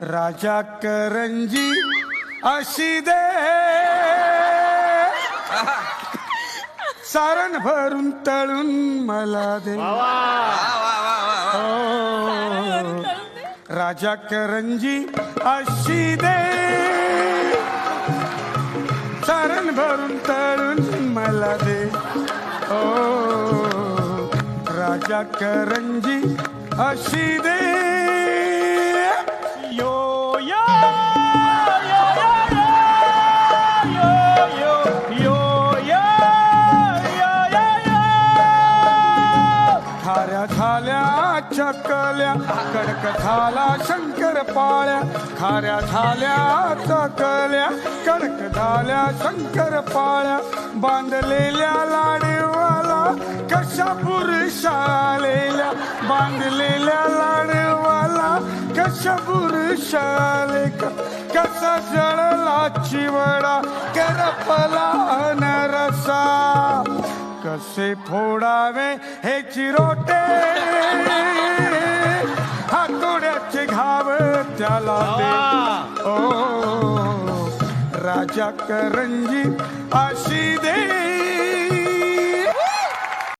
राजा करंजी अशी दे सारण भरून तळून मला दे. राजा करंजी अशी दे सारण भरून तळून मला दे. ओ राजा करंजी अशी दे. यो यो यो यो यो यो यो यो यो. खाऱ्या झाल्या चकल्या कडक झाला शंकर पाळ्या. खाऱ्या झाल्या चकल्या कडक झाल्या शंकर पाळ्या. बांधलेल्या लाडवाला कशा पुरुषालेल्या. बांधलेल्या लाडवाला कशा पुरुषाले. कसा जळला चिवडा करपला नरसा. कसे फोडावे हे चिरोटे हातोड्याचे घाव त्याला दे. ओ राजा करंजी अशी दे.